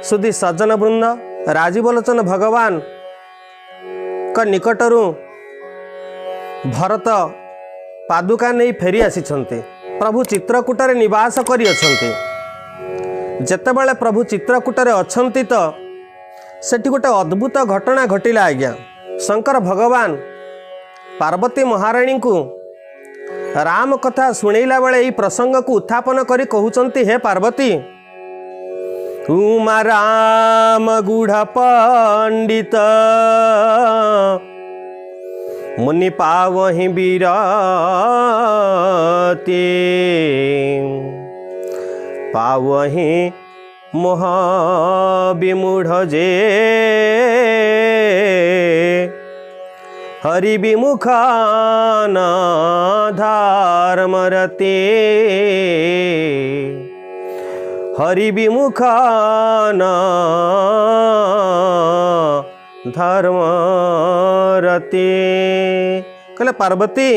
सुधी सज्जन वृंद राजीवलोचन भगवान का निकटरू भरत पादुका नहीं फेरी आसीछन्ते। प्रभु चित्रकूटरे निवास करी अछन्ते। जेतेबेले प्रभु चित्रकूटरे अछन्ति तो सेठी गोटे अद्भुत घटना घटिला आज्ञा। शंकर भगवान पार्वती महाराणी को राम कथा शुणैला बेले यही प्रसंग को उत्थापन करी कहउचंती, हे पार्वती उमा राम गुढ़ पंडित मुनि पावहि बीरती पावहि मोह विमूढ़ जे हरि विमुख न धर्मरते हरि विमुख न धर्मरते। कहले पार्वती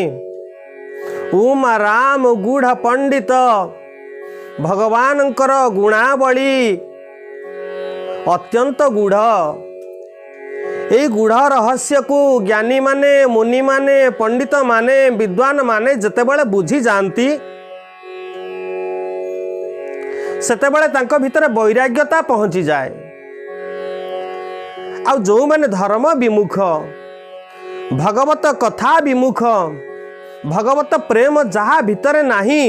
उमा राम गुढ़ पंडित भगवानंकर गुणावली अत्यंत गुढ़। यही गुढ़ रहस्य को ज्ञानी माने मुनि माने पंडित माने विद्वान माने जेतेबेले बुझी जाती सेतेबेले तांको भितर वैराग्यता पहुंची जाए। आउ जो माने धर्म विमुख भगवत कथा विमुख भगवत प्रेम जहा भितर नहीं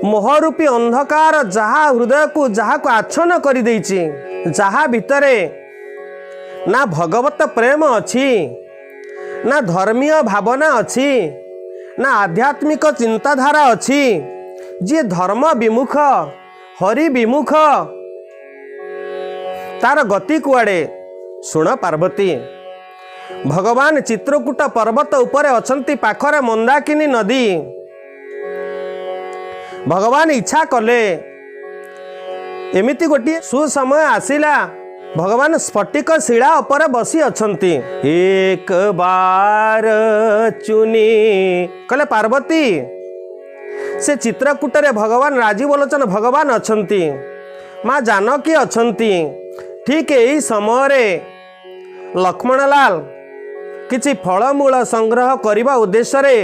मोहरूपी अंधकार जहा हृदय को जहा को आच्छन्न कर देछि जहा भितरे ना भगवत प्रेम अच्छी ना धर्मीय भावना अच्छी ना आध्यात्मिक चिंताधारा अच्छी जी धर्म विमुख हरि विमुख तार गति कुआड़े। सुन पार्वती भगवान चित्रकूट पर्वत उपरे अछंती पाखरे मंदाकिनी नदी। भगवान इच्छा कले एमिति गोटे सुसमय आसिला भगवान स्फटिक शिला उपरे बसी अछंती। एक बार चुनी कले पार्वती से चित्रकूटरे भगवान राजीवलोचन भगवान अछंती माँ जानकी अछंती। ठीक यही समय लक्ष्मणलाल किछि फलमूल संग्रह करने उद्देश्य रे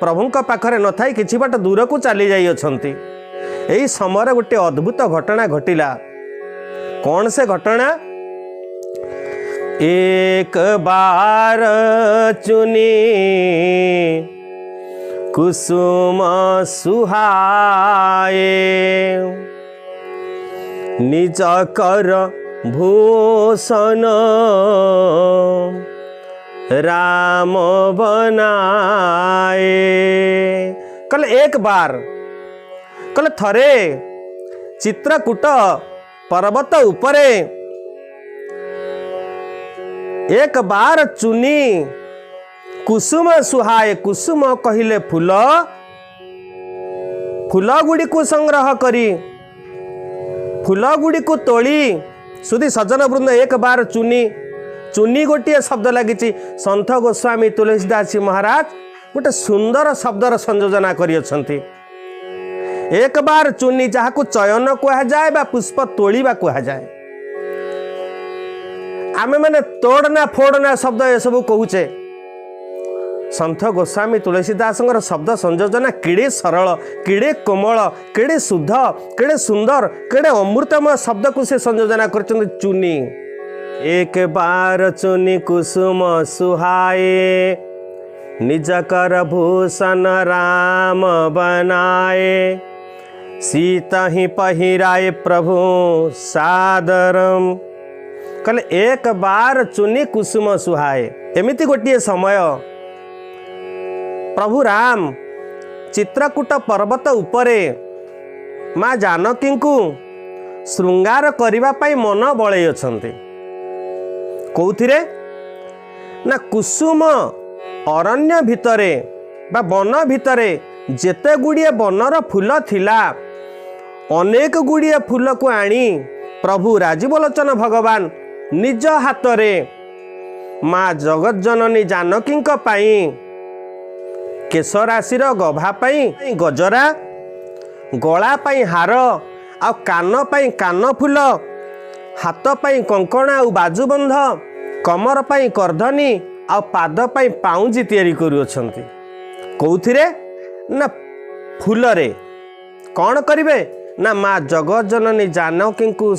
प्रभुंक पाखरे न थाई किछि बाट दूर को चली जाई अछंती। यही समय गोटे अद्भुत घटना घटिला। कौन से घटना? एक बार चुनी कुसुम सुहाए निज कर भूषण राम बनाए। कल एक बार कल थरे चित्रकूट पर्वत उपरे एक बार चुनी कुसुम सुहाए। कुसुम कहिले फूल फूल गुड़ी को संग्रह करी फूल गुड़ी को तोली सुधी सज्जन वृंद एक बार चुनी चुनी गोटे शब्द लगी। संत गोस्वामी तुलसीदास जी महाराज गोटे सुंदर शब्दर संयोजना करियछंती। एक बार चुनी जहाँ को चयन कहा जाए बा पुष्प तोड़ीबा कहा जाए। आमे माने तोड़ना फोड़ना शब्द ये सब कहूचे। संत गोस्वामी तुलसीदास शब्द संयोजना किड़े सरल किड़े कोमल किड़े शुद्ध किड़े सुंदर किड़े अमृतमय शब्द को से संयोजना कर चुनी। एक बार चुनी कुसुम सुहाए निज कर भूषण राम बनाए सीता ही पहिराए प्रभु सादरम। कल एक बार चुनी कुसुम सुहाए। एमिति गोटे समय प्रभु राम चित्रकूट पर्वत उपरे माँ जानकी को श्रृंगार करने पाई मन बड़े अछंती। कौथिरे ना कुसुम अरण्य भितरे बा वन भितरे जेते गुड़िए बनर फूल थिला अनेक गुड़िए फूल को आनी प्रभु राजीवलोचन भगवान निज हाथरे माँ जगत जननी जानकी पाई केश राशि गभा पाई गजरा गला पाई हार आ कान पाई कान फूल, हाथ पाई कंकण आ बाजुबंध, कमर पाई करधनी आ पाद पाई पाउंजी तैयारी करुअछंती। कौथिरे ना फूलरे। कौन करिवे ना माँ जगज्जननी जानकी को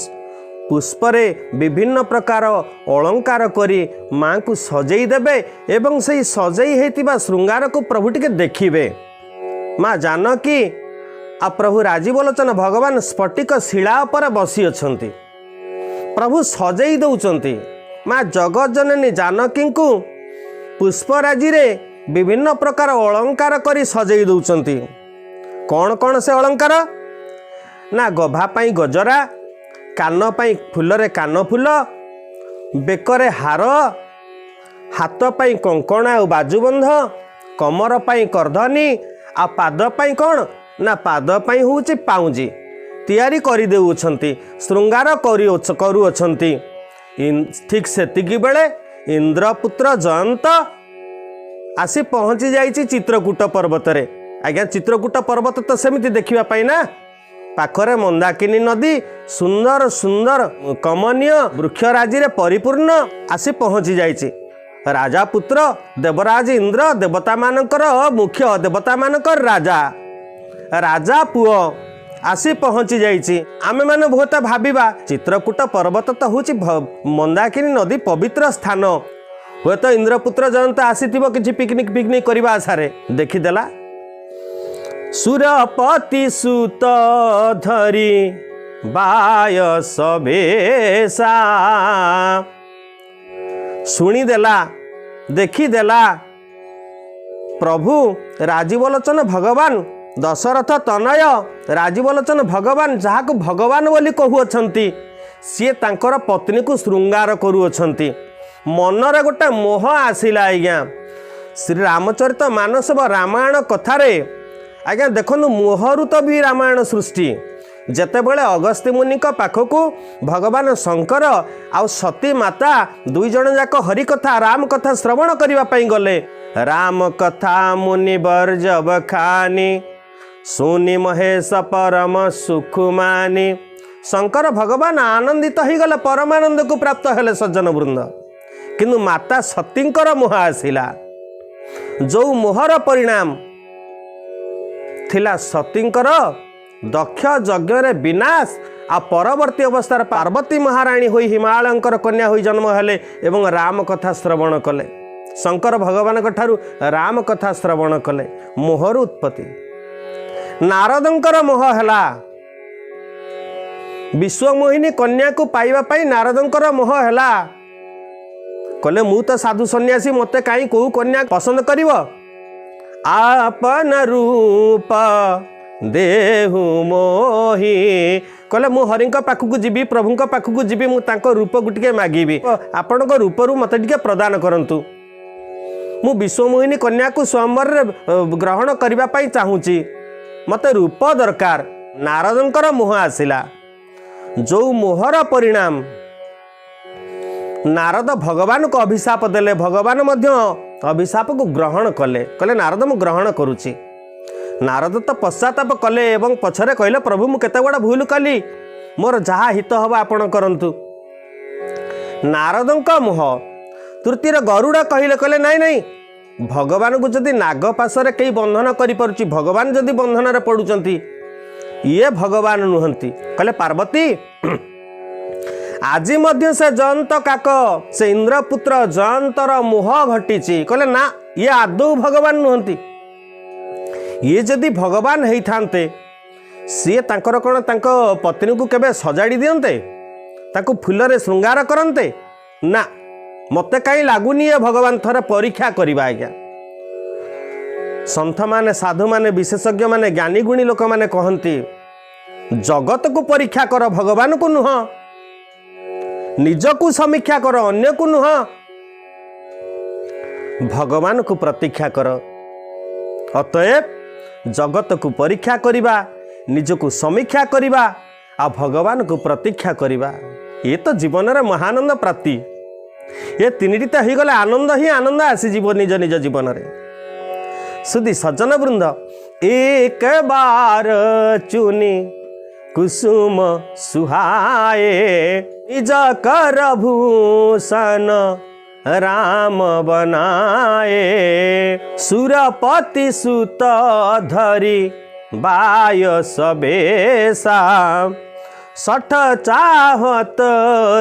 पुष्परे विभिन्न प्रकार अलंकार करी माँ को सजई देबे एवं से सजई हेतिबा श्रृंगार को प्रभु टिके देखिबे। माँ जानकी आ प्रभु राजीव लोचन भगवान स्फटिक शिला पर बसी अछंती। प्रभु सजई दउचंती। माँ जगज्जननी जानकी को पुष्पराजी रे विभिन्न प्रकार अलंकार करी सजई दउचंती। कौन कौन से अलंकार ना गभा पाई गजरा, कान पाई फूलरे कान फूल, बेकरे हार, हाथ पाई कंकण आ बाजुबंध, कमर पाई करधनी आ पाद पाई कौन ना पाद पाई होउची पाउंजी तैयारी करी देउछंती, श्रृंगार करुअछंती। ठीक सेतिकी बेले इंद्रपुत्र जयंत आसी पहुँची जाइछि चित्रकूट पर्वत रे। आज्ञा चित्रकूट पर्वत तो सेमिति देखिबा पाई ना, पाखरे मंदाकिनी नदी सुंदर सुंदर कमनीय वृक्षराजी रे परिपूर्ण आसी पहुँची जाइछि। राजा पुत्र देवराज इंद्र देवता मानकर मुख्य, देवता मानकर राजा, राजा पुओ आसी पहुँची जाइछि। आमे माने बहुत भाबिबा चित्रकूट पर्वत तो होछि मंदाकिनी नदी पवित्र स्थान, हुए तो इंद्रपुत्र जयंत आसीथिबो किछि पिकनिक पिकनिक करबा आशारे देखिदेला। सुरपति सुत धरी बायस बेशा, शुणीदेला देखीदेला प्रभु राजीवलोचन भगवान दशरथ तनय राजीवलोचन भगवान जहाक भगवान बोली कहूअछंती, सी तांकर पत्नी को श्रृंगार करुअछंती। मनरे गोटे मोह आसिला। आज्ञा श्री रामचरित मानस रामायण कथारे आज्ञा देखनु मोहरु तो भी रामायण सृष्टि। जेतेबेले अगस्त्य मुनि पाखकू भगवान शंकर आ सती माता दुई जन जाक हरि कथा राम कथा श्रवण करने पाई गले। राम कथा मुनि बरजब खानी, सुनि महेश परम सुख मानी। शंकर भगवान आनंदित हो गले, परमानंद को प्राप्त हेले सज्जन वृंद। किंतु माता सतींकर मोह आसिला, जो मोहर परिणाम थिला सतींकर दक्ष यज्ञ रे विनाश आ परवर्ती अवस्था पार्वती महाराणी होई हिमालयंकर कन्या होई जन्म हेले एवं राम कथा श्रवण कले। शंकर भगवान ठारू राम कथा श्रवण कले। मोहर उत्पत्ति नारदंकर मोह हेला। विश्वमोहिनी कन्या को पाइबा पाई नारदंकर मोह हेला। कले मु तो साधु सन्यासी, मते काई को कन्या पसंद करिवो? आपन रूप देहु मोही। कहले मु हरि पाखक जीवी, प्रभु पाखक जीवी, मु तांको रूप को टिके मागिबी, आपण रूपरू मते टिके प्रदान करंतु। मु विश्वमोहिनी कन्या को स्वयंवर ग्रहण करबा पाई चाहूची, मते रूप दरकार। नारदंकर मोह आसिला, जो मोहर परिणाम नारद भगवान को अभिशाप देले। भगवान मध्य अभिशाप को ग्रहण कले, कहले नारद मु ग्रहण करुची। नारद तो पश्चाताप कले एवं पछरे कहले प्रभु मु केते बड़ा भूल कली, मोर जहा हित हवा आपण करंतु। नारदंक मोह। तृतीय गरुड़ कहले, कहले नाई नाई, भगवान को जदि नाग पाशरे कई बंधन करि परुची, भगवान जदि बंधन रे पडुचंती, ये भगवान नुहंती। कहले पार्वती आज मध्य से जयंत काक से इंद्रपुत्र जयंतर मोह घटी। कहले ना, ये आदौ भगवान नुहंती। ये जदि भगवान हेई थांते, सी तांकर कोन तांको पत्नी को केबे सजाड़ी दियंते, ताको फुलरे श्रृंगार करंते? ना, मते काई लागुनी ये भगवान थरे परीक्षा करिबा। आज्ञा संत माने साधु माने विशेषज्ञ माने ज्ञानी गुणी लोक माने कहंती, जगत को परीक्षा कर, भगवान को नुह। निज को समीक्षा कर, अन्य को नुह। भगवान को प्रतीक्षा कर। अतएव जगत को परीक्षा करिबा, निज को समीक्षा करिबा, आ भगवान को प्रतीक्षा करिबा, ये तो जीवन रे महानंद प्राप्ति। ये तीनिटी तो हो गले आनंद ही आनंद आसी जीव निज निज जीवन रे। सुधी सज्जन वृंद, एक बार चुनी कुसुम सुहाए निज कर भूषण राम बनाए सुरपति सुत धरी बायस बेसा सठ चाहत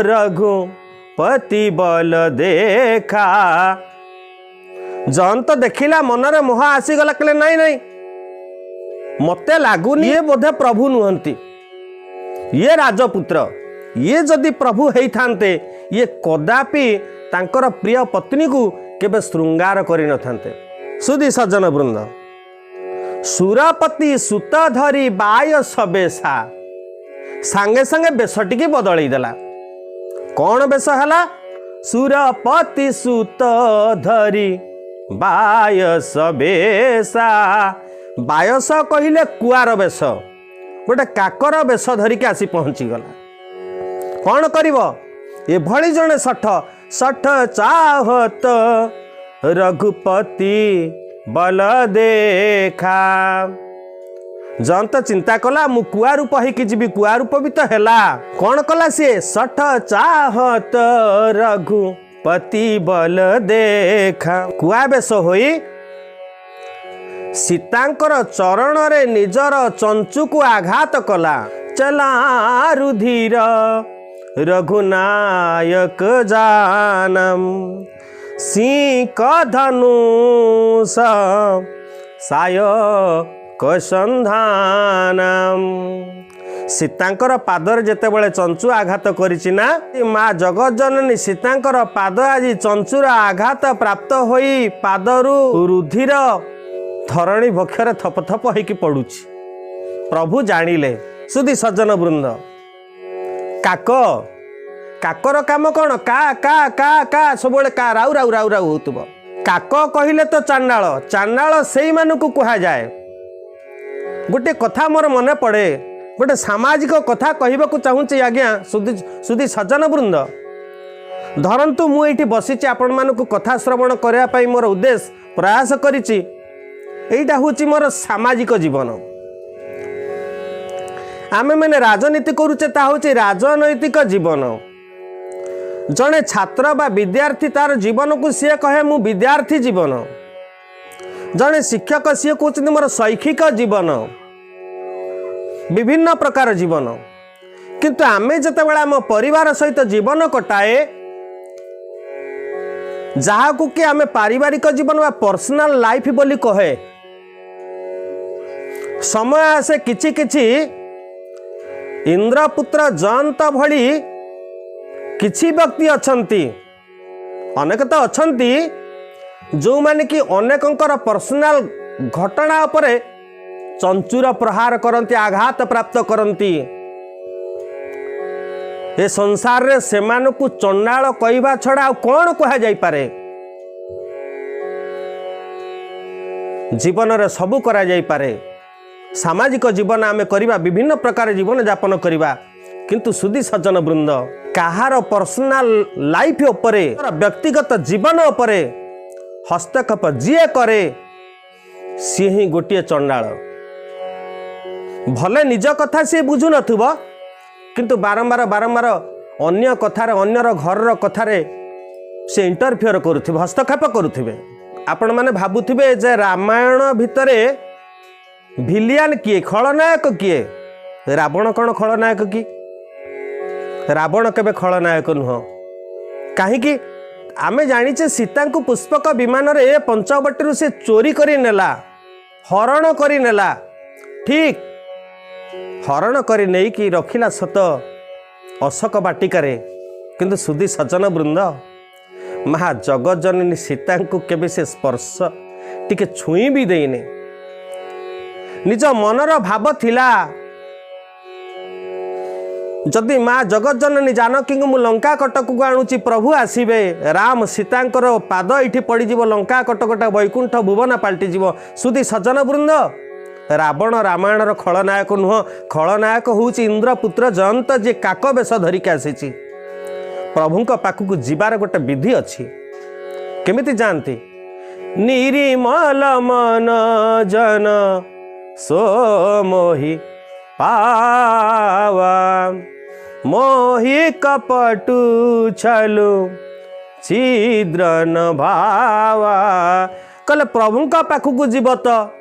रघुपति बल देखा। जन तो देखिला मनरे मोह आसीगला कहले नहीं नहीं मते लागुनी ये बोधे प्रभु नुहंती ये राजपुत्र ये जदि प्रभु हेई थांते ये कदापि तांकर प्रिय पत्नी को केबे श्रृंगार करि न थांते। सुधी सज्जन वृंद सुरपति सुत धरी बायस बेसा सांगे सांगे बेसटी की बदलई देला। कौन बेस हला सुरपति सुत धरी बायस बेसा। बायस कहिले कुआर बेस गोटे काकर बेस धरिक आसी पहुँची गला। कौन करिव ये भली जने सठ सठ चाहत रघुपति बल देखा। जन तो चिंता कला मु कुआ रूप होइकी जीवी कुआ रूप भी तो हेला। कौन कला सी सठ चाहत रघुपति बल देखा। कुआ बेस होई सीतांकर चरण रे निजर चंचु को आघात कला। चला रुधिर रघुनायक जानम सिंह धनुष सायक संधानम। सीतांकर पादर जेतेबेले चंचु आघात करिछि ना माँ जगत जननी सीतांकर पाद आज चंचुर आघात प्राप्त होई पादरु रुधिर धरणी भक्षरे थप थप होइकी पड़ुछि। प्रभु जानिले। सुधी सज्जन वृंद काक काकर काम कौन का का का का सब का राउ राउ राउ राउ होतुब। काक कहिले तो चांडाल चांडाल सेई मानकु कुहा जाए। गोटे कथा मोर मने पड़े गोटे सामाजिक कथा कहबाकू चाहूँगी आज्ञा सुधी सज्जन वृंद। धरतु मुझे बसीची आपण मानकु कथा श्रवण करने मोर उद्देश्य प्रयास करिछि। एइटा होछि मोर सामाजिक जीवन। आमे मैंने राजनीति करुचे ता होछि राजनैतिक जीवन। जड़े छात्र बा विद्यार्थी तार जीवन को सी कहे मु विद्यार्थी जीवन। जड़े शिक्षक सी कहते मोर शैक्षिक जीवन विभिन्न प्रकार जीवन। किंतु आमे जतेबेला आम परिवार सहित जीवन कटाए जहा को कि आमे पारिवारिक जीवन बा पर्सनल लाइफ बोली कहे समय आसे किछि किछि इंद्रपुत्र जयंत भली किछि व्यक्ति अछंती अनेक तो अछंती जो माने कि अनेकंकर पर्सनल घटना उपरे चंचुर प्रहार करती आघात प्राप्त करती। ए संसार रे सेमानकु चंडाल कहवा छड़ा कौन कहा जाई पारे। जीवन रे सबु करा जाई पारे। सामाजिक जीवन आमे करिबा विभिन्न प्रकार जीवन यापन करिबा किंतु सुधी सज्जन वृंद कहार पर्सनल लाइफ उपरे व्यक्तिगत जीवन उपरे हस्तक्षेप जीए करे सी ही गोटे चंडाल। भले निज कथा सी बुझु नथुबो किंतु बारंबार बारंबार अन्य कथार अन्यर घर कथारे से इंटरफियर करुथिबे हस्तक्षेप करुथिबे। आपण माने भाबुथिबे जे रामायण भितरे भिलियन किए खलनायक किए रावण कौन खलनायक कि रावण केबे खलनायक नुह। कहीं आमे जानिचे सीता को पुष्पक विमान रे पंचवटी से चोरी करी नेला हरण करी नेला। ठीक हरण करी नहीं कि रखिला सत अशोक बाटिकारे किंतु सुधी सज्जन वृंद महा जगत जननी सीता को केबे से स्पर्श टिके छुई भी देने निज मनर भाव थिला जदि माँ जगत जननी जानकी मु लंका कटक को आणुची प्रभु आसीबे राम सीतांकर पाद इठी पड़ीजीव लंका कटकटा वैकुंठ भुवन पाल्टीजीव। सुधी सज्जन वृंद रावण रामायणर खलनायक नुह खलनायक होउची इंद्रपुत्र जयंत जे काक बेश धरिक आसीची। प्रभुंक पाखक जीवार गोटे विधि अच्छी केमिति जानती निर्मल मन जन सो मोहि पावा मोहि कपटु छलु छिद्र न भावा। कहले प्रभु का पाखक जीव तो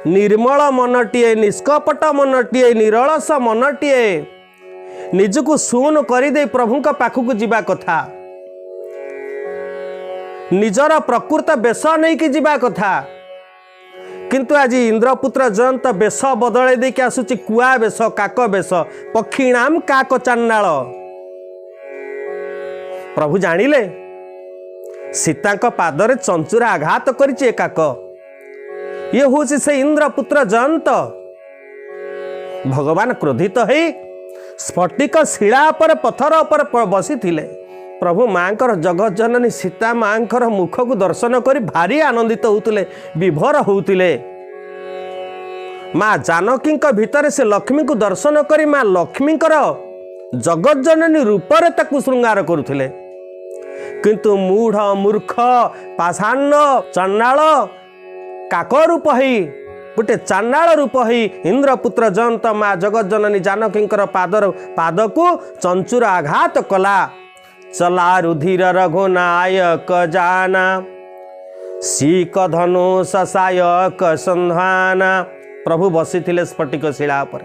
निर्मल मनटीए, निष्कपट मनटीए, निरलस मनटीए निजको शून करदे प्रभु का पाखक जीवा कथा, निजर प्रकृत बेश नहीं कि जीवा कथा। किंतु आज इंद्रपुत्र जयंत बेश बदल देके आसुची कुआ बेश, काक बेश, पक्षीणाम काक चान्नाल। प्रभु जानिले सीता पादरे चंचुरा आघात करिचे काक, ये हूँ से इंद्रपुत्र जयंत। भगवान क्रोधित है स्फटिक शिला पर पथर पर बसी थिले। प्रभु माँकर जगत जननी सीता माँकर मुख को दर्शन कर भारी आनंदित होते, विभोर होते। माँ जानकी भितर से लक्ष्मी को दर्शन कर माँ लक्ष्मीकर जगत जननी रूप से श्रृंगार करुले। किंतु मूढ़ मूर्ख पाषाण चंडाल काक रूप ही गोटे चान्नाल रूप ही इंद्रपुत्र जयंत माँ जगत जननी जानकी पाद को चंचुर आघात कला। चला रुधिर रघुनायक जाना, सीक धनु ससायक संधाना। प्रभु बसी थिले स्फटिक शिला पर,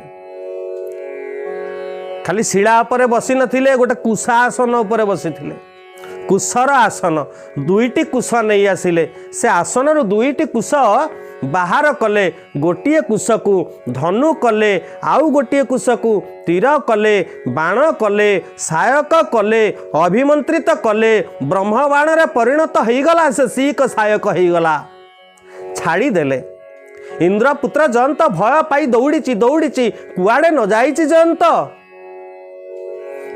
खाली शिला पर बसी नथिले, गोटे कुशासन पर बसी थिले। कुशर आसन दुईटी कुश नहीं आसिले, से आसन रु दुईटी कुश बाहर कले। गोटे कुश को धनु कले, आउ गोटे कुश को तीर कले, बाण कले, सायक कले, अभिमंत्रित कले। ब्रह्म बाण रे परिणत होईगला, से सीक सायक होईगला, छाड़ी देले। इंद्रपुत्र जयंत भय पाई दौड़ी दौड़ी कुआड़े न जाइछि जयंत।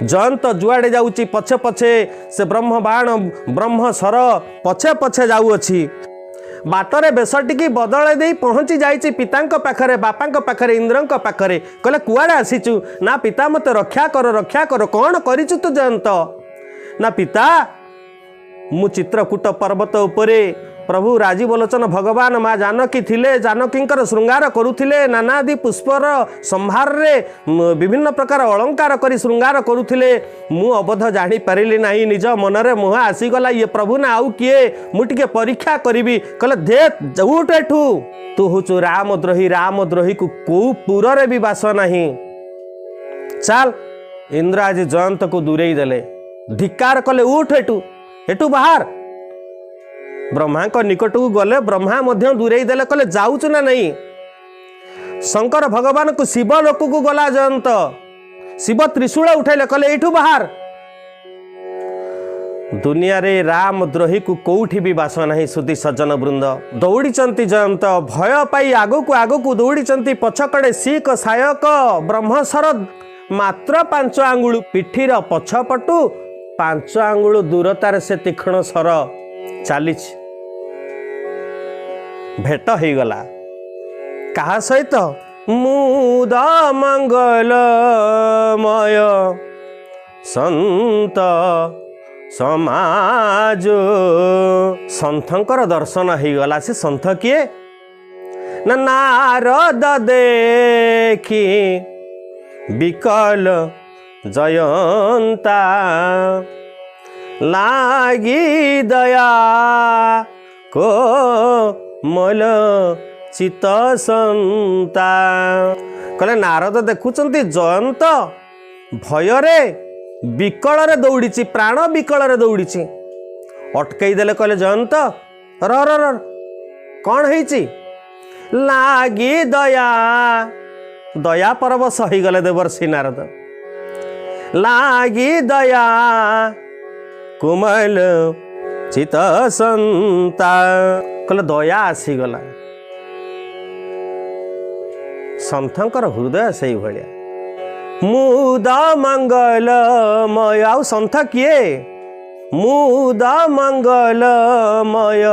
जयंत जुआड़े जाउची पछे पछे से ब्रह्म बाण ब्रह्म सर पछे पछे जाउअछि। बाटरे बेसटिकी बदल दे पहुँची जाइछि पितांक पाखरे, बापांक पाखरे, इंद्रंक पाखरे। कहले कुआड़े आसीचु ना पिता मते रक्षा कर। कौन करिचु तु जयंत? ना पिता मु चित्रकूट पर्वत उपरे प्रभु राजीवलोचन भगवान माँ जानकी थिले, जानकींकर श्रृंगार करुथिले। नानादि पुष्पर संभार रे विभिन्न प्रकार अलंकार करी श्रृंगार करुथिले। मु अबध जानी पारिली नाही, निज मनरे मोह आसीगला ये प्रभु ना आउ किए, मु टिके परीक्षा करिबी। कहले दे उठ एठू, तू हुचु रामद्रोही को को पुर रे भी बास नाही। चल इंद्र आज जयंत को दूरेई देले, धिक्कार कले उठ एठू बाहर। ब्रह्मा को निकट को गले, ब्रह्मा मध्य दूरेई देले, कहले जाउछु ना नहीं। शंकर भगवान को शिव लोक को गला जयंत, शिव त्रिशूल उठाइले, कहले एठू बाहर। दुनिया रे रामद्रोही को कोठी भी बास नहीं। सुधी सज्जन वृंद दौड़ी जयंत, भय पाई आगू दौड़ी पछकड़े सीक सायक ब्रह्मसर मात्र 5 आंगुल, पिठीर पछपटू 5 आंगुल दूरतार से तीक्ष्ण सर चली भेट हो गला। कहा सहित? मुद मंगलमय संत समाज। संथंकर दर्शन हो गला। से संथ किए ना? नारद देखी विकल जयंता, लागी दया को मल चित संता। कहले नारद देखुचंती जयंत भୟରେ विकल दौड़ी, प्राण विकल दौड़ी। अटकई देले, कहले जयंत र कौन है? लागी दया परवश हो गले देवर्षि नारद। लागी दया कुमल चित संता। कहले दया आसीगला। संथंकर हृदय से भाया मुद मंगलमय। आउ संथ किए? मुद मंगलमय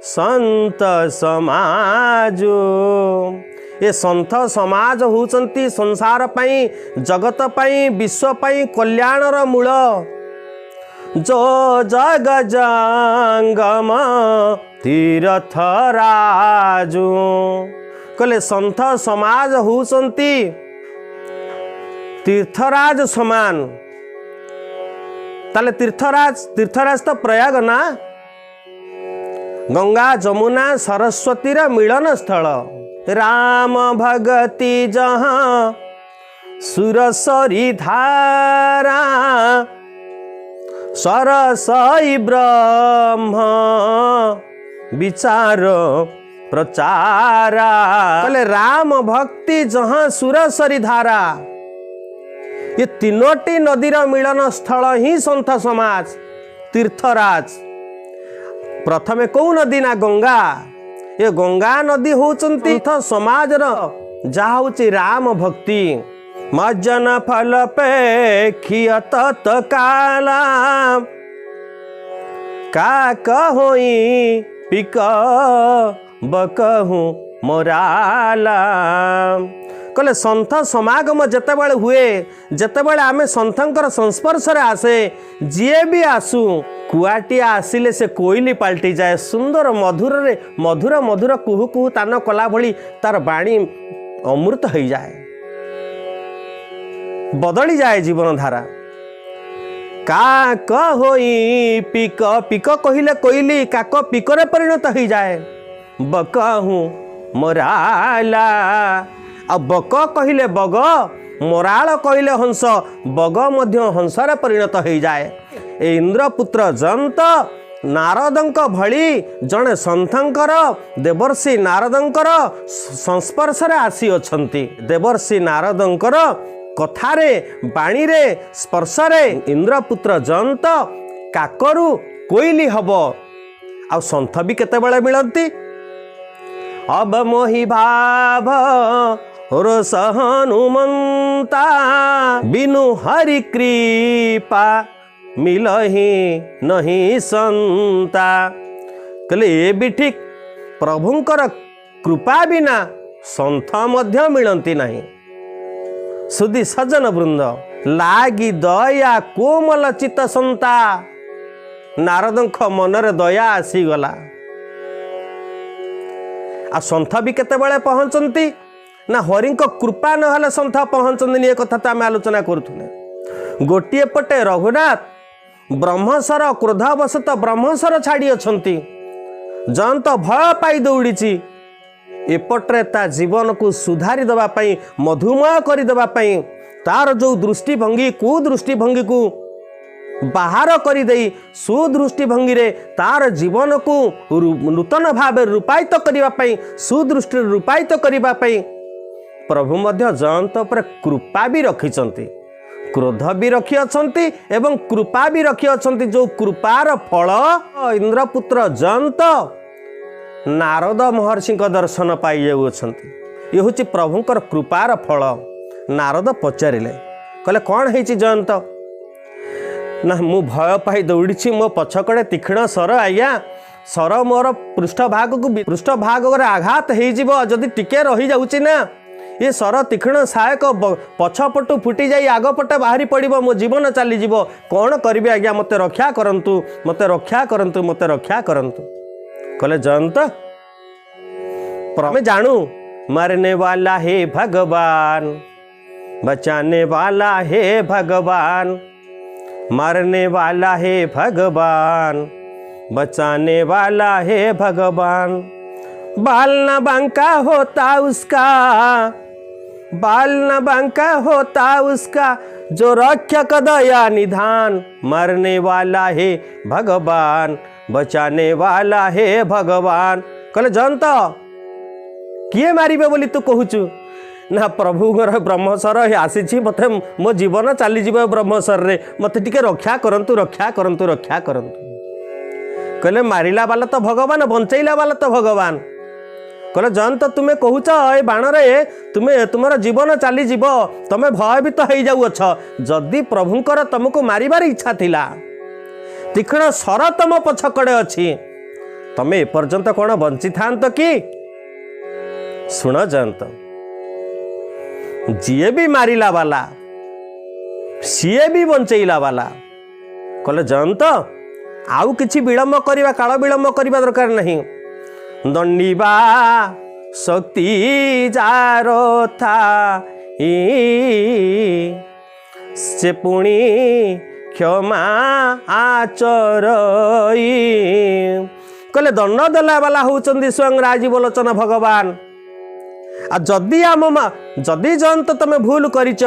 संत समाज। ये संथ समाज होचंती संसार पाई, जगत पाई, विश्व पाई कल्याणर मूल। जो जग जंगम तीर्थ राजू। कहले संथ समाज होचंती तीर्थराज समान। ताले तीर्थराज तो प्रयाग ना, गंगा जमुना सरस्वती मिलन स्थल। राम भगति जहाँ सुरसरी धारा, सरसई ब्रह्म विचार प्रचारा। कहले राम भक्ति जहाँ सुरसरी धारा, ये तीनोटी नदीर मिलन स्थल ही संत समाज तीर्थराज। प्रथमे कौ नदी ना गंगा, ये गंगा नदी होचंती तीर्थ समाज जहा होची राम भक्ति। मज्जन फल पे खियत काला, का कहोई पिक बकहु मोराला। कहले संत समागम जेतेबेले हुए, जेतेबेले आमे संतंकर संस्पर्श रे आसे, जिए भी आसु कुआटिया आसिले से कोइली पाल्टी जाए। सुंदर मधुर रे मधुर मधुर कुहू कुहू तान कला भली तार बाणी अमृत हो जाए, बदली जाए जीवन धारा। काक होई पिक, पिक कहिले कोइली, काक पिकरे परिणत हो जाए। बकहु मोराला, आ बक कहिले बग, मोराल कहिले हंस, बग मध्य हंसरे परिणत हो जाए। ए इंद्रपुत्र जंत नारदंक भली जड़े संतंकर देवर्षि नारदंकर संस्पर्श रे आसी अछंती। देवर्षि नारदंकर कथारे बाणी रे स्पर्श रे इंद्रपुत्र जंत काकरू कोइली हब। आ संत भी केतेबेले मिलंती। अब मोहि भाव रोष हनुमंता, बिनु हरि कृपा मिलहि नहीं संता। कहले ये भी ठीक, प्रभुंकर कृपा बिना संत मध्य मिलंती नहीं। सुधी सज्जन वृंद लागी दया कोमल चित्त संता। नारदंख मनरे दया आसीगला। आ संत भी केतेबेले पहुंचंती ना, हरिंक कृपा नहले संत पहुंचंती। ये कथा तो आम आलोचना करुथुले। गोटे पटे रघुनाथ ब्रह्मसर क्रोधवशत ब्रह्मसर छाड़ी अछंती। जंत भय पाई दौड़ी एपट्रे ता जीवन को सुधारी दबा पाई, मधुमय करि दबा पाई, तार जो दृष्टिभंगी कुदृष्टिभंगी को बाहर करि देई सुदृष्टिभंगी रे तार जीवन को नूतन भाव रूपायित करिबा पाई, सुदृष्टि रूपायित करिबा पाई प्रभु मध्य जयंत पर कृपा भी रखिछंती। क्रोध भी रखी अछंती एवं कृपा भी रखी अछंती। जो कृपार फल इंद्रपुत्र जयंत नारद महर्षि दर्शन पाई जाउछंती। ये हूँ प्रभुंकर कृपार फल। नारद पचारिले, कहले कौन है जयंत ना, मु भय पाई दौड़ी, मो पछकड़े तीक्ष्ण सर आज्ञा, सर मोर पृष्ठभाग को पृष्ठभाग आघात हो जदि टिके रही जाउची ना, ये सर तीक्ष्ण सहायक पछपटू फुटी जाई आगपटे बाहरी पड़ो, मो जीवन चलीज। कौन करी आज्ञा, मते रक्षा करंतु, मते रक्षा करंतु, मते रक्षा करंतु। कहले जयंत मैं जानू मरने वाला है भगवान, बचाने वाला है भगवान, मरने वाला है भगवान, बचाने वाला है भगवान। बाल न बांका होता उसका, बाल न बांका होता उसका, जो रक्षक दया निधान। मरने वाला है भगवान, बचाने वाला है भगवान। कहले जयंत किए मारिबे बोली तू कहूचु ना, प्रभु ब्रह्मसर आसी, मत मो जीवन चलीज ब्रह्मसर रे, मत टिके रक्षा करंतु, रक्षा करंतु, रक्षा करंतु। कहले मारिला वाला तो भगवान, बंचैला वाला तो भगवान। कहले जयंत तुम्हें कहूच ए बाण रे तुम्हें तुमर जीवन चलीज, तमें भयभीत हो जाऊछ। जदि प्रभुंकर तुमको मारिबार इच्छा थिला, तीक्ष्ण सर तम पछकड़े अच्छी, तमें एपर्यंत कौन बंची थांत कि? सुन जयंत, जीए भी मारिला वाला सीए भी बंचैला वाला। कहले जयंत आउ किछि विलंब करिबा, काल विलंब करिबा दरकार नहीं। दंडीबा शक्ति जारो था, से पुणी क्षमा आचरई कहले दंड देला बाला होउचंदी स्वयं राजीव लोचन भगवान। आ जदि जदि जंत तमे भूल करिच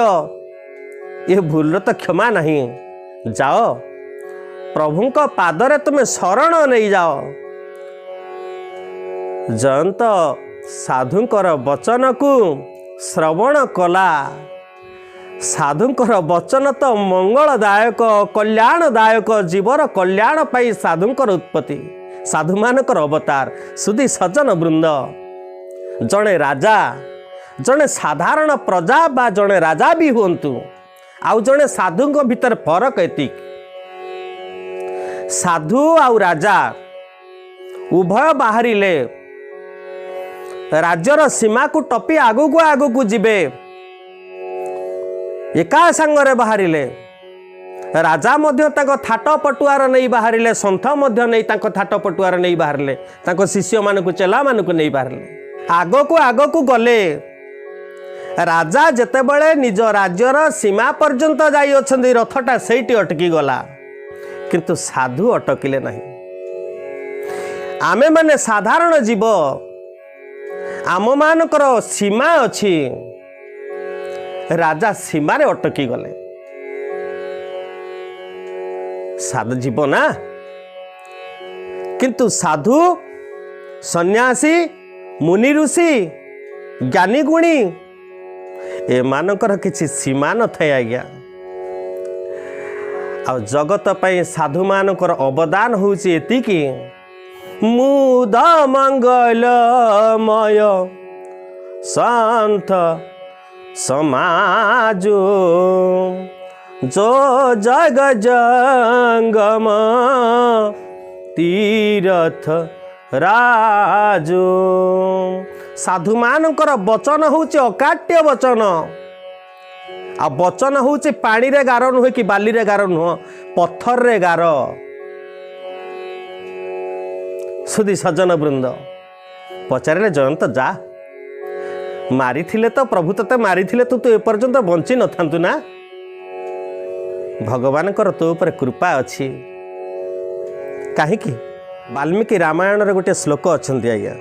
ये भूल तो क्षमा नहीं, जाओ प्रभु को पादरे तुम शरण नहीं जाओ। जयंत साधुंकर वचन को श्रवण कला, साधुंकर वचन तो मंगलदायक कल्याणदायक जीवर कल्याण पाई साधुंकर उत्पत्ति साधु मानकर अवतार। सुधी सज्जन वृंद जड़े राजा जड़े साधारण प्रजा बा जड़े राजा भी हुंतु आउ जड़े साधु भीतर फरक एतिक। साधु आउ राजा उभय बाहरिले राज्यर सीमा को टपी आगु आगु जीवे। एका सांगरे बाहरिले राजा मध्य ताको थाट पटुआर नहीं बाहरिले, सन्थ मध्य नहीं ताको थाट पटुआर नहीं बाहरिले, ताको शिष्य मानकु चेला मानकु नहीं बाहरिले। आगकु गले राजा जेतेबेले निज राज्यर सीमा पर्यंत जाई अछंदी रथटा सेठी अटकी गला, किंतु साधु अटकिले नहीं। आमे माने साधारण जीव आम मानकर सीमा अछि, राजा सीमा रे अटकी गले। साधु जीव ना, किंतु साधु सन्यासी मुनि ऋषि ज्ञानी गुणी ए मानकर किछि सीमा न थे आज्ञा। आ जगत पई साधु मानकर अवदान होउछि एतिकी मुद मंगलमय संत समाज जो जग जंगम तीरथ राजो। साधु मानकर वचन होउछि अकाट्य वचन। आ वचन होउछि पानी रे गार नुहे कि बाली रे गार नुह, पत्थर रे गार। सुधी सज्जन वृंद पचारे जयंत जा मारी थिले तो प्रभु तते मारी थिले तू एपर्यंत बंची न थांतु ना। भगवान कर तो ऊपर कृपा अछि। काहेकि वाल्मीकि रामायण रे गोटे श्लोक अछंती आज्ञा,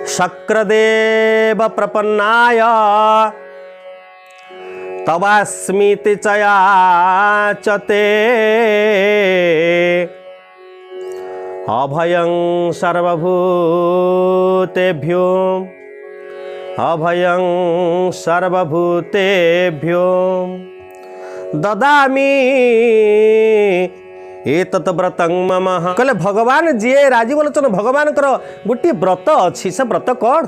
शक्रदेव प्रपन्नाय तवास्मिति चयाचते अभयं सर्वभूतेभ्यो अभयं सर्वभूतेभ्यो ददामि एतत् व्रतं मम। कहले भगवान जी राजीव लोचन भगवान गोटे व्रत अच्छी, से व्रत कौन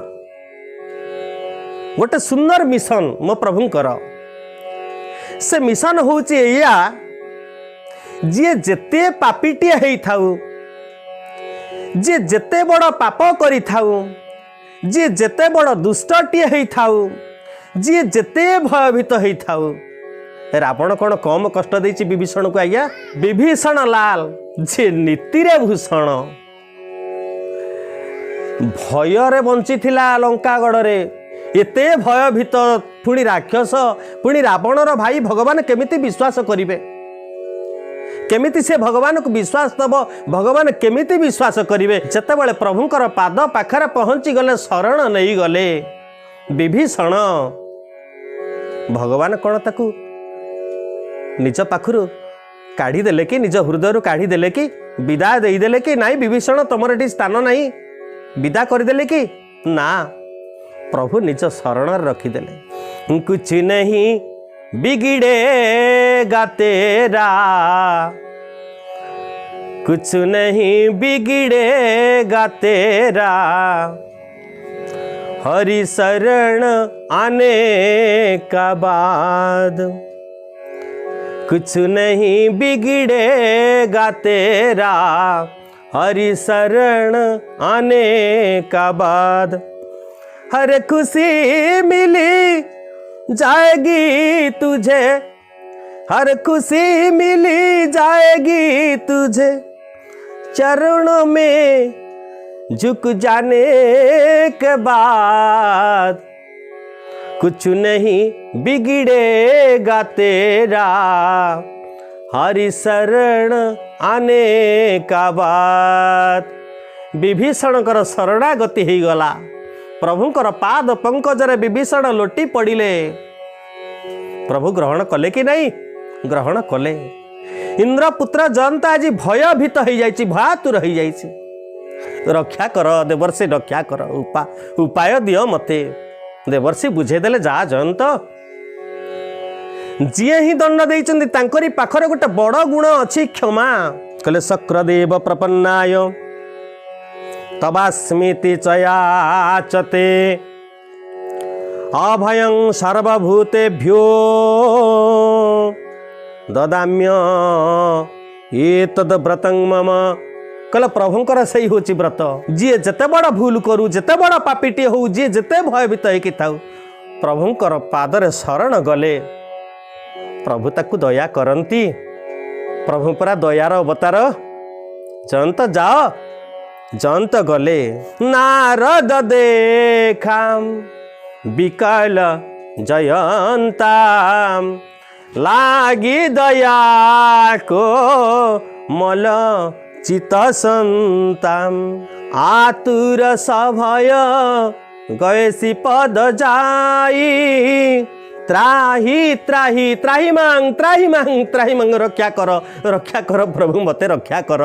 गोटे सुंदर मिशन मो प्रभुंकर। से मिशन होउछि एया जी जेते पापीटिए हेई थाउ, जी जेते बड़ पाप करि थाउ, जी जेते बड़ दुष्टटिए हेई थाउ, जी जेते भयभीत हेई थाउ। रावण कौन कम कष्ट देछि विभीषण को आज्ञा? विभीषण लाल जे नीतिरे भूषण भୟରେ बंचिथिला लंकागढ़ एते भयभीत पुणी राक्षस पुणी रावणर भाई भगवान केमिति विश्वास करिवे? केमिति से भगवान को विश्वास दब? भगवान केमिति विश्वास करिवे? जेतेबेले प्रभुंकर पाद पाखरे पहुंची गले, शरण नहीं गले विभीषण, भगवान कौन ताकू निज पाखरु काढ़ी देले कि निज हृदय काढ़ी देले कि विदा देदेले कि नाई विभीषण तुमर एटी स्थान नहीं, विदा करदेले कि ना, प्रभु निज शरण रखीदेले। कुछ नहीं बिगड़ेगा तेरा, कुछ नहीं बिगड़ेगा तेरा, हरि शरण आने का बाद। कुछ नहीं बिगड़ेगा तेरा, हरि शरण आने का बाद। हर खुशी मिली जाएगी तुझे, हर खुशी मिली जाएगी तुझे, चरणों में झुक जाने के बाद। कुछ नहीं बिगड़ेगा तेरा, हरि शरण आने का बात। विभीषण शरणागति हो गला, प्रभुंकर पाद पंकजरे विभीषण लोटी पड़िले। प्रभु ग्रहण कले कि नहीं? ग्रहण कले। इंद्रपुत्र जनता आज भयभीत हो जाइछि, भयातुर हो जाइछि। रक्षा कर देवर्षि, रक्षा कर, उपाय दियो मते। देवर्षि बुझेदेले जा जयंत जिए ही दंड देइछन्ति तांकरी पाखरे गोटे बड़ गुण अछि क्षमा। कहले शक्रदेव प्रपन्नाय तवास्मिति चयाचते, अभयं सर्वभूतेभ्यो ददाम्य एतद् व्रतं मम। कहले प्रभुंकर सही होची व्रत। जी जेते बड़ भूल करू, जेते बड़ पापीटी हो, जी जेते भयभीत होइकि थाउ, प्रभुंकर पादरे शरण गले प्रभु ताकू दया करती। प्रभु परा दयार अवतार। जयंत जाओ, जयंत गले। नारद देखा विकल जयंता, लागी दया को मल चित संताम। आतुर सभय गयसी पद जाई, त्राही त्राही त्राही मांग, त्राही मांग, त्राही मांग। रक्षा कर, रक्षा कर प्रभु, मते रक्षा कर,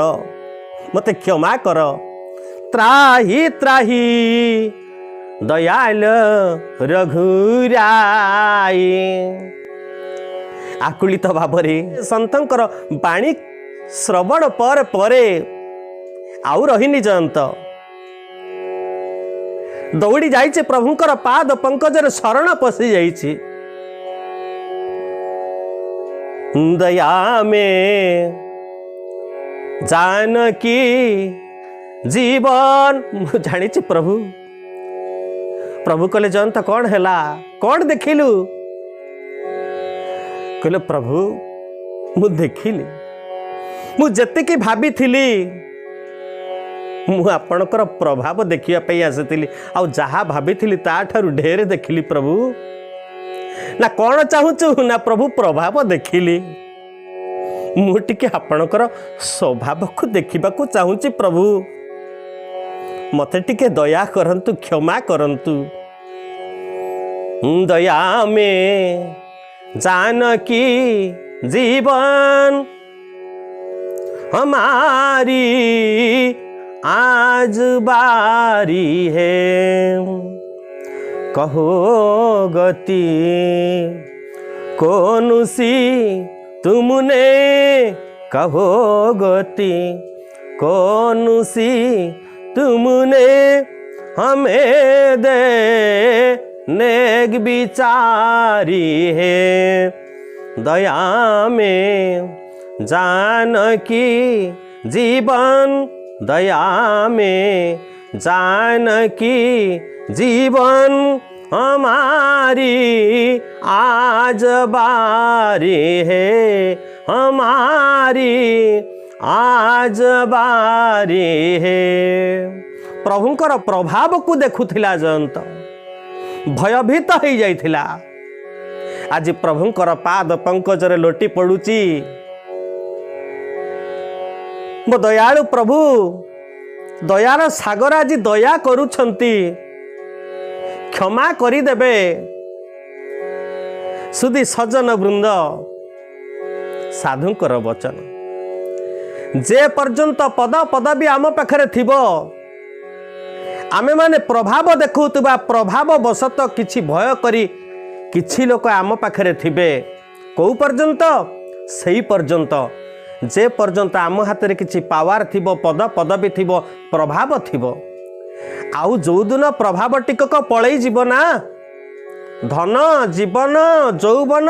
मते क्षमा कर। त्राही त्राही दयाल रघुराई। आकुलित भावरे संतंकर बाणी श्रवण पर परे आउ रहिनी जयंत। दौड़ी जाइछे प्रभुंकर पाद पंकजरे शरण पशि जाइछे। दया में जानकी जीवन जानी प्रभु। प्रभु कहले जयंत कौन हैला, कौन देखिलु? कहले प्रभु मु देखिली, मु जतिकी भाभी थिली, मु आपणकर प्रभाव देखिया पे आसीथिली। आ जहा भाभी थिली ता ठारू ढेर देखिली प्रभु। ना कौन चाहूचु ना प्रभु प्रभाव देखिली। मु टिके आपणकर स्वभाव को देखा चाहूची प्रभु। मते टिके दया करंतु, क्षमा करंतु। दया में जानकी जीवन हमारी आज बारी है। कहो गति कौन सी तुमने, कहो गति कौन सी तुमने हमें देने बिचारी है। दया में जानकी जीवन, दया में जानकी जीवन हमारी आज बारी है, हमारी आज बारी है। प्रभुंकर प्रभाव को देखुथिला जयंत, भयभीत हो जाइथिला। आज प्रभुंकर पाद पंकजरे लोटी पड़ुची। मो दयालु प्रभु, दयार सागर आज दया करुछंती, क्षमा करिदेबे। सुधी सज्जन वृंद, साधुंकर वचन जे पर्यंत पद पदवी आम पाखरे थिबो, आमे माने प्रभाव देखुतबा, प्रभाव बसत किछि भय करी किछि लोक आम पाखरे थिबे। को पर्यंत? सेई पर्यंत जे पर्यंत आम हाथ रे किछि पावर थिबो, पद पदवी थिबो, प्रभाव थिबो। आउ जो दिन प्रभाव टिकक पळई जीव ना, धन जीवन यौवन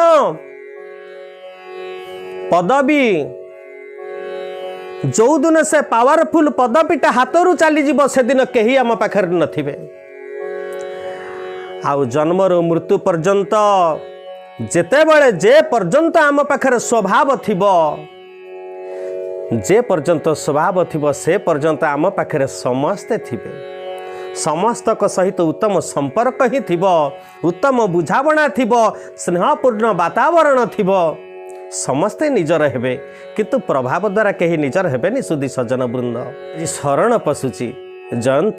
पदवी, जो दिन से पावरफुल पदवीटा हाथरू चली जीव, से दिन केही आम पाखरे नथिबे। आउ जन्मरू मृत्यु पर्यंत जेते बळे जे पर्यंत आम पाखरे स्वभाव थिबो, जे पर्यंत स्वभाव थिबो, से पर्यंत आम पाखरे समस्ते थिबे। समस्तक सहित उत्तम संपर्क ही थिब, उत्तम बुझावना थिब, स्नेहपूर्ण वातावरण थिब, समस्ते निजर हेबे किंतु प्रभाव द्वारा कहीं निजर हेबेनि। सुधी सज्जन वृंद शरण पशुची जयंत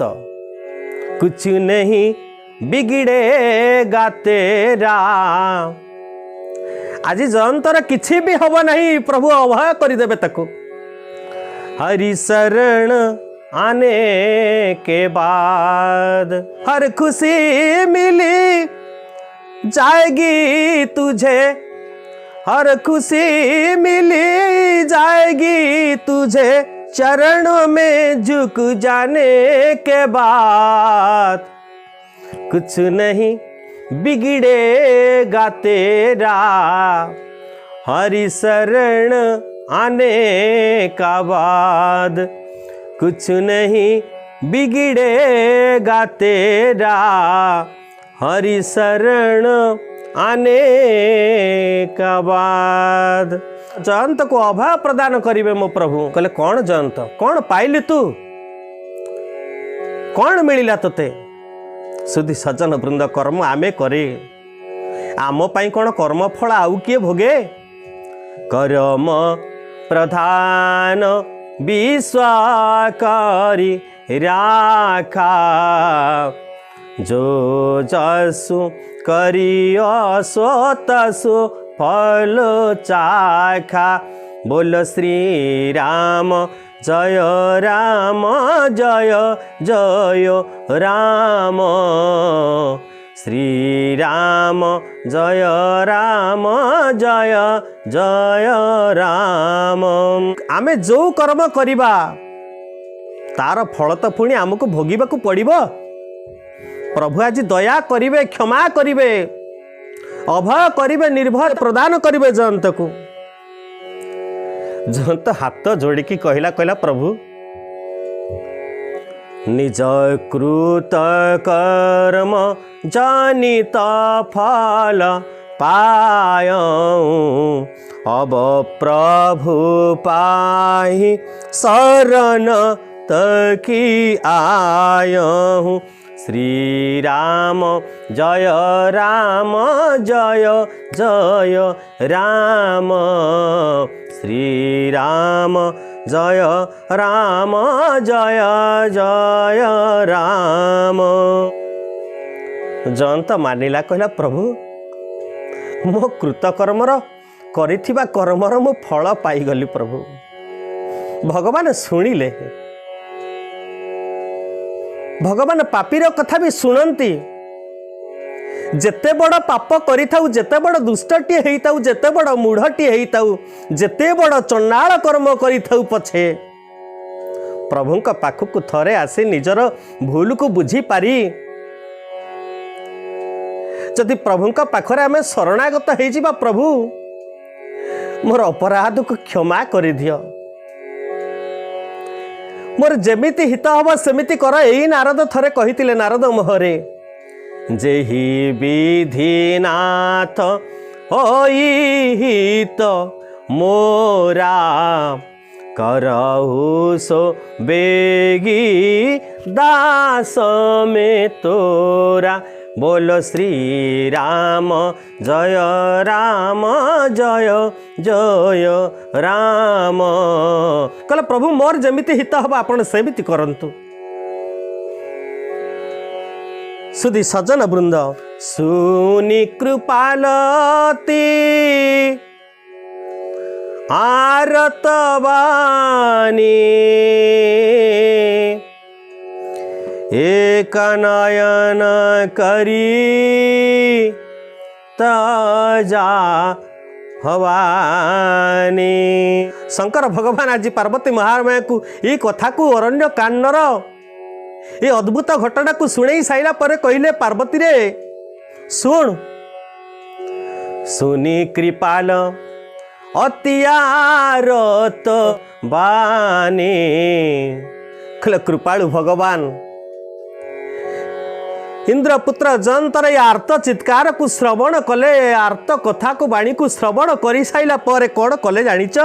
कुछ नहीं बिगिड़ेगा तेरा। आज जयंतर किछि भी हब नहीं, प्रभु अभय करदेवे ताकू। हरि शरण आने के बाद हर खुशी मिली जाएगी तुझे, हर खुशी मिली जाएगी तुझे, चरणों में झुक जाने के बाद कुछ नहीं बिगड़ेगा तेरा। हरि शरण आने का बाद कुछ नहीं बिगड़ेगा तेरा। हरि शरण आने का बाद। जयंत को अभय प्रदान करिवे मो प्रभु। कहले कौन जयंत, कौन पाइलु तू, कौन मिलिला तोते? सुधी सज्जन वृंद कर्म आमे करे, आम पाई कौन कर्म फल आउ किए भोगे? कर्म प्रधान विश्वाकारी राखा, जो जसु करियो सो तसु फल चाखा। बोल श्री राम जय राम जय जय राम, श्री राम जय राम जय जय राम। आमे जो कर्म करिबा तार फल तो पुणी आमको भोगिबाकू पड़िबो। प्रभु आज दया करिवे, क्षमा करिवे, अभय करिवे, निर्भय प्रदान करिवे जयंत को। जयंत हाथ जोड़िकी कहला प्रभु निज कृत कर्म जनित फल पायऊं, अब प्रभु पाहि शरण तकी आयऊं। श्री राम जय राम जय जय राम, श्री राम जय राम जय जय राम। जयंत मानिला कहला प्रभु मो कृतकर्मर करिथिबा कर्मर मो फल पाइगली। प्रभु भगवान शुणिले, भगवान पापीर कथा भी शुणती। जेते बड़ पाप करिथाउ, जेते बड़ दुष्टटी हेइताउ, जेते बड़ मूढ़टी हेइताउ, जेते बड़ चंडाल कर्म करिथाउ पछे प्रभुंक पाखକୁ थरे आसी निजर भूल को बुझी पारी जदि प्रभुंक पाखरे आमे शरणागत हेइजिबा, प्रभु मोर अपराध को क्षमा करि दियो, मोर जेमिति हित हब सेमिति कर। एई नारद थरे कहितिले नारद मोहरे, जेहि विधिनाथ होई हित मोरा, करहु सो बेगी दास में तोरा। बोलो श्री राम जय राम जय जय राम। कहले प्रभु मोर जेमिति हित हब आपण सेमिति करंतु। सुधी सज्जन वृंद सुनि कृपालती आरतवानी, एक नयन करी तजा भवानी। शंकर भगवान आज पार्वती महामाया को ये कथा को अरण्य कांडर ये अद्भुत घटना को शुणे साइला पर कहले पार्वती रे सुन, सुनी कृपाल अतियारत बानी। खले कृपालु भगवान इंद्रपुत्र जयंतर आर्त चित्कार को श्रवण कले, आर्त कथा को बाणी को श्रवण कर साइला पर कौन कले जानिच?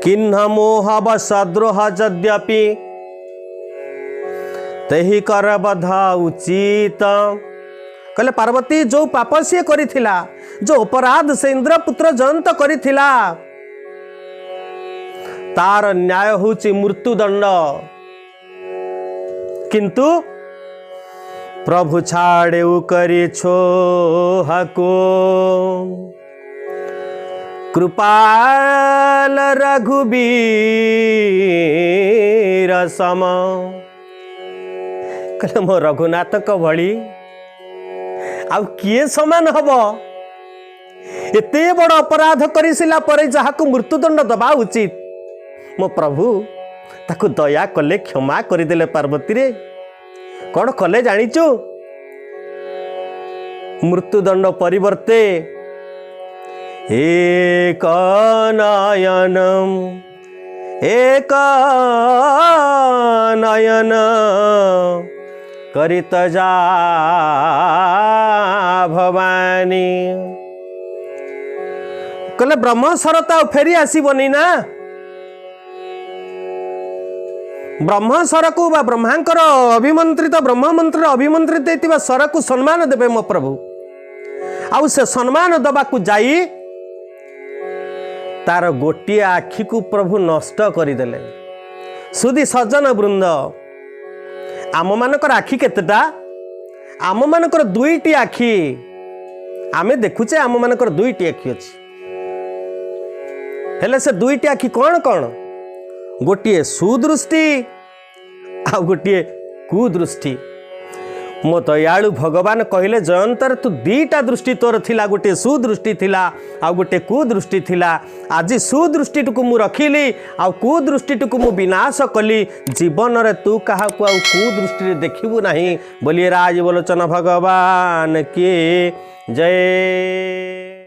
किन्ह मोहब सद्रोह यद्यपि तेहि कर बध उचित। कहले पार्वती जो पाप सी करिथिला, जो अपराध से इंद्रपुत्र जयंत करिथिला, तार न्याय होची मृत्युदंड। किंतु प्रभु छाड़े करी छोहाको, कृपाल रघुबीर सम। कहले मो रघुनाथ को भली आउ किए समान हब? एते बड़ अपराध करिसिला परे जहाको मृत्युदंड दबा उचित, मो प्रभु ताकू दया कले, क्षमा करदेले। पार्वती रे कौन कले जानिचु? मृत्युदंड परिवर्ते एक नयनम, एक नयन करित जा भवानी। कहले ब्रह्म सरता फेरी आसीबनी ना। ब्रह्म सर को बा ब्रह्मांकर अभिमंत्रित, ब्रह्म मंत्र अभिमंत्रित होइतिबा सर को सम्मान देबे मो प्रभु। आउ से सम्मान दबा को जाई तार गोटिए आखि को प्रभु नष्ट करदेले। सुधी सज्जन वृंद, आम मानकर आखि केतेटा? आम मानकर दुईटी आखि। आमे देखुचे आम मानकर दुईटी आखि अछि, हेले से दुईटी आखि कौन कौन? गोटिए सुदृष्टि आ गोटिए कुदृष्टि। मो दयालु भगवान कहले जयंतर तू दीटा दृष्टि तोर थिला, गोटे सुदृष्टि थिला आ गोटे कुदृष्टि थिला। आज सुदृष्टि को मु रखिली आ कुदृष्टि को मु विनाश कली। जीवन रे तू कहा को आ कुदृष्टि देखिबू नहीं। बोलिए राज बोलोचन भगवान की जय।